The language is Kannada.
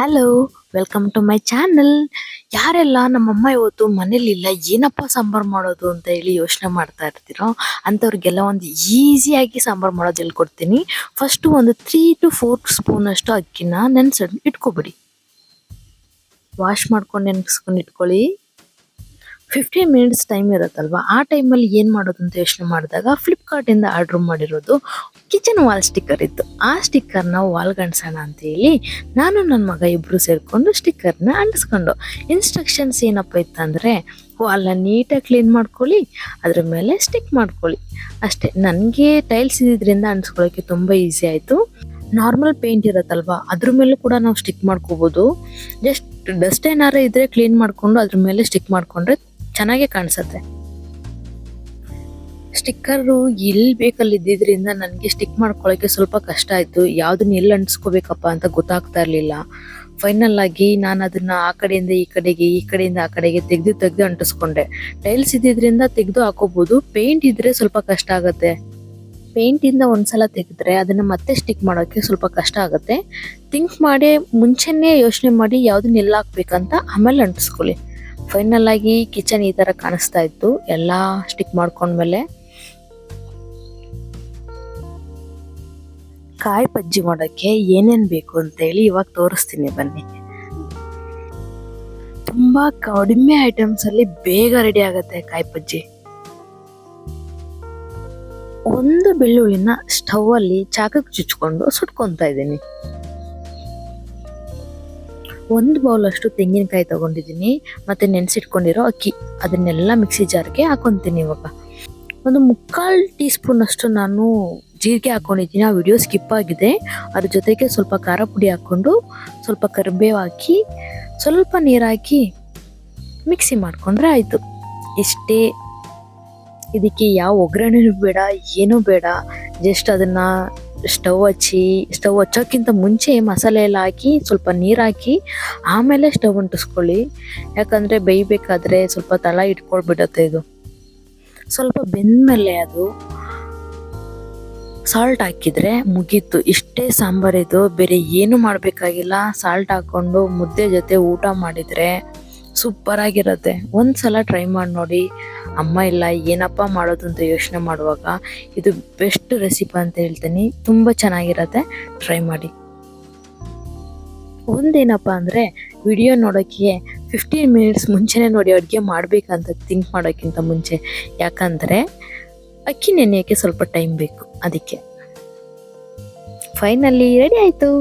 Hello, welcome to my channel. ಯಾರೆಲ್ಲ ನಮ್ಮಮ್ಮ ಇವತ್ತು ಮನೇಲಿಲ್ಲ ಏನಪ್ಪ ಸಾಂಬಾರ್ ಮಾಡೋದು ಅಂತ ಹೇಳಿ ಯೋಚನೆ ಮಾಡ್ತಾ ಇರ್ತೀರೋ ಅಂಥವ್ರಿಗೆಲ್ಲ ಒಂದು ಈಸಿಯಾಗಿ ಸಾಂಬಾರ್ ಮಾಡೋದು ಹೇಳ್ಕೊಡ್ತೀನಿ. ಫಸ್ಟು ಒಂದು 3 to 4 ಸ್ಪೂನ್ ಅಷ್ಟು ಅಕ್ಕಿನ ನೆನೆಸಿ ಇಟ್ಕೊಬಿಡಿ. ವಾಶ್ ಮಾಡ್ಕೊಂಡು ನೆನೆಸ್ಕೊಂಡು ಇಟ್ಕೊಳ್ಳಿ. 15 ಮಿನಿಟ್ಸ್ ಟೈಮ್ ಇರುತ್ತಲ್ವಾ, ಆ ಟೈಮಲ್ಲಿ ಏನು ಮಾಡೋದು ಅಂತ ಯೋಚನೆ ಮಾಡಿದಾಗ ಫ್ಲಿಪ್ಕಾರ್ಟಿಂದ ಆರ್ಡ್ರ್ ಮಾಡಿರೋದು ಕಿಚನ್ ವಾಲ್ ಸ್ಟಿಕ್ಕರ್ ಇತ್ತು. ಆ ಸ್ಟಿಕ್ಕರ್ನ ವಾಲ್ಗೆ ಅಂಟಿಸೋಣ ಅಂತೇಳಿ ನಾನು ನನ್ನ ಮಗ ಇಬ್ಬರು ಸೇರಿಕೊಂಡು ಸ್ಟಿಕ್ಕರ್ನ ಅಂಟಿಸ್ಕೊಂಡು, ಇನ್ಸ್ಟ್ರಕ್ಷನ್ಸ್ ಏನಪ್ಪ ಇತ್ತಂದರೆ ವಾಲ್ನ ನೀಟಾಗಿ ಕ್ಲೀನ್ ಮಾಡ್ಕೊಳ್ಳಿ, ಅದ್ರ ಮೇಲೆ ಸ್ಟಿಕ್ ಮಾಡ್ಕೊಳ್ಳಿ ಅಷ್ಟೇ. ನನಗೆ ಟೈಲ್ಸ್ ಇದ್ದಿದ್ದರಿಂದ ಅಂಟಿಸ್ಕೊಳ್ಳೋಕ್ಕೆ ತುಂಬ ಈಸಿ ಆಯಿತು. ನಾರ್ಮಲ್ ಪೇಂಟ್ ಇರುತ್ತಲ್ವ, ಅದ್ರ ಮೇಲೂ ಕೂಡ ನಾವು ಸ್ಟಿಕ್ ಮಾಡ್ಕೋಬೋದು. ಜಸ್ಟ್ ಡಸ್ಟ್ ಏನಾರು ಇದ್ದರೆ ಕ್ಲೀನ್ ಮಾಡಿಕೊಂಡು ಅದ್ರ ಮೇಲೆ ಸ್ಟಿಕ್ ಮಾಡಿಕೊಂಡ್ರೆ ಚೆನ್ನಾಗೇ ಕಾಣಿಸುತ್ತೆ. ಸ್ಟಿಕ್ಕರು ಎಲ್ಲಿ ಬೇಕಲ್ಲಿ ಇದ್ದಿದ್ದರಿಂದ ನನಗೆ ಸ್ಟಿಕ್ ಮಾಡ್ಕೊಳ್ಳೋಕ್ಕೆ ಸ್ವಲ್ಪ ಕಷ್ಟ ಆಯಿತು. ಯಾವುದನ್ನ ಎಲ್ಲಿ ಅಂಟಿಸ್ಕೋಬೇಕಪ್ಪ ಅಂತ ಗೊತ್ತಾಗ್ತಾ ಇರಲಿಲ್ಲ. ಫೈನಲ್ ಆಗಿ ನಾನು ಅದನ್ನು ಆ ಕಡೆಯಿಂದ ಈ ಕಡೆಗೆ, ಈ ಕಡೆಯಿಂದ ಆ ಕಡೆಗೆ ತೆಗೆದು ಅಂಟಿಸ್ಕೊಂಡೆ. ಟೈಲ್ಸ್ ಇದ್ದಿದ್ದರಿಂದ ತೆಗೆದು ಹಾಕೋಬೋದು, ಪೇಂಟ್ ಇದ್ದರೆ ಸ್ವಲ್ಪ ಕಷ್ಟ ಆಗುತ್ತೆ. ಪೇಂಟಿಂದ ಒಂದ್ಸಲ ತೆಗೆದ್ರೆ ಅದನ್ನು ಮತ್ತೆ ಸ್ಟಿಕ್ ಮಾಡೋಕ್ಕೆ ಸ್ವಲ್ಪ ಕಷ್ಟ ಆಗುತ್ತೆ. ಥಿಂಕ್ ಮಾಡಿ ಮುಂಚೆನೇ ಯೋಚನೆ ಮಾಡಿ ಯಾವುದನ್ನ ಎಲ್ಲ ಹಾಕ್ಬೇಕಂತ ಆಮೇಲೆ ಅಂಟಿಸ್ಕೊಳ್ಳಿ. ಫೈನಲ್ ಆಗಿ ಕಿಚನ್ ಈ ಥರ ಕಾಣಿಸ್ತಾ ಇತ್ತು ಎಲ್ಲ ಸ್ಟಿಕ್ ಮಾಡ್ಕೊಂಡ್ಮೇಲೆ. ಕಾಯಿ ಬಜ್ಜಿ ಮಾಡೋಕ್ಕೆ ಏನೇನು ಬೇಕು ಅಂತೇಳಿ ಇವಾಗ ತೋರಿಸ್ತೀನಿ ಬನ್ನಿ. ತುಂಬ ಕಡಿಮೆ ಐಟಮ್ಸಲ್ಲಿ ಬೇಗ ರೆಡಿ ಆಗುತ್ತೆ ಕಾಯಿ ಬಜ್ಜಿ. ಒಂದು ಬೆಳ್ಳುಳ್ಳಿನ ಸ್ಟವಲ್ಲಿ ಚಾಕಕ್ಕೆ ಚುಚ್ಕೊಂಡು ಸುಟ್ಕೊತಾ ಇದ್ದೀನಿ. 1 ಬೌಲ್ ಅಷ್ಟು ತೆಂಗಿನಕಾಯಿ ತಗೊಂಡಿದ್ದೀನಿ, ಮತ್ತು ನೆನೆಸಿಟ್ಕೊಂಡಿರೋ ಅಕ್ಕಿ, ಅದನ್ನೆಲ್ಲ ಮಿಕ್ಸಿ ಜಾರ್ಗೆ ಹಾಕೊತೀನಿ. ಇವಾಗ ಒಂದು 3/4 ಟೀ ಸ್ಪೂನ್ ಅಷ್ಟು ನಾನು ಜೀರಿಗೆ ಹಾಕೊಂಡಿದ್ದೀನಿ. ಆ ವಿಡಿಯೋ ಸ್ಕಿಪ್ ಆಗಿದೆ. ಅದ್ರ ಜೊತೆಗೆ ಸ್ವಲ್ಪ ಖಾರ ಪುಡಿ ಹಾಕ್ಕೊಂಡು, ಸ್ವಲ್ಪ ಕರಿಬೇವು ಹಾಕಿ, ಸ್ವಲ್ಪ ನೀರು ಹಾಕಿ ಮಿಕ್ಸಿ ಮಾಡಿಕೊಂಡ್ರೆ ಆಯಿತು. ಇಷ್ಟೇ. ಇದಕ್ಕೆ ಯಾವ ಒಗ್ಗರಣೆನೂ ಬೇಡ, ಏನೂ ಬೇಡ. ಜಸ್ಟ್ ಅದನ್ನು ಸ್ಟವ್ ಹಚ್ಚೋಕ್ಕಿಂತ ಮುಂಚೆ ಮಸಾಲೆ ಎಲ್ಲ ಹಾಕಿ ಸ್ವಲ್ಪ ನೀರು ಹಾಕಿ ಆಮೇಲೆ ಸ್ಟವ್ ಅಂಟಿಸ್ಕೊಳ್ಳಿ. ಯಾಕಂದರೆ ಬೇಯಬೇಕಾದ್ರೆ ಸ್ವಲ್ಪ ತಳ ಇಟ್ಕೊಳ್ಬಿಡುತ್ತೆ. ಇದು ಸ್ವಲ್ಪ ಬೆಂದಮೇಲೆ ಅದು ಸಾಲ್ಟ್ ಹಾಕಿದರೆ ಮುಗೀತು. ಇಷ್ಟೇ ಸಾಂಬಾರಿದು, ಬೇರೆ ಏನು ಮಾಡಬೇಕಾಗಿಲ್ಲ. ಸಾಲ್ಟ್ ಹಾಕ್ಕೊಂಡು ಮುದ್ದೆ ಜೊತೆ ಊಟ ಮಾಡಿದರೆ ಸೂಪರಾಗಿರುತ್ತೆ. ಒಂದು ಸಲ ಟ್ರೈ ಮಾಡಿ ನೋಡಿ. ಅಮ್ಮ ಇಲ್ಲ ಏನಪ್ಪ ಮಾಡೋದು ಅಂತ ಯೋಚನೆ ಮಾಡುವಾಗ ಇದು ಬೆಸ್ಟ್ ರೆಸಿಪಿ ಅಂತ ಹೇಳ್ತೀನಿ. ತುಂಬ ಚೆನ್ನಾಗಿರುತ್ತೆ, ಟ್ರೈ ಮಾಡಿ. ಒಂದೇನಪ್ಪ ಅಂದರೆ ವಿಡಿಯೋ ನೋಡೋಕ್ಕೆ 15 ಮಿನಿಟ್ಸ್ ಮುಂಚೆನೇ ನೋಡಿ ಅಡುಗೆ ಮಾಡಬೇಕಂತ ಥಿಂಕ್ ಮಾಡೋಕ್ಕಿಂತ ಮುಂಚೆ. ಯಾಕಂದರೆ ಅಕ್ಕಿ ನೆನೆಯೋಕ್ಕೆ ಸ್ವಲ್ಪ ಟೈಮ್ ಬೇಕು, ಅದಕ್ಕೆ. ಫೈನಲಿ ರೆಡಿ ಆಯಿತು.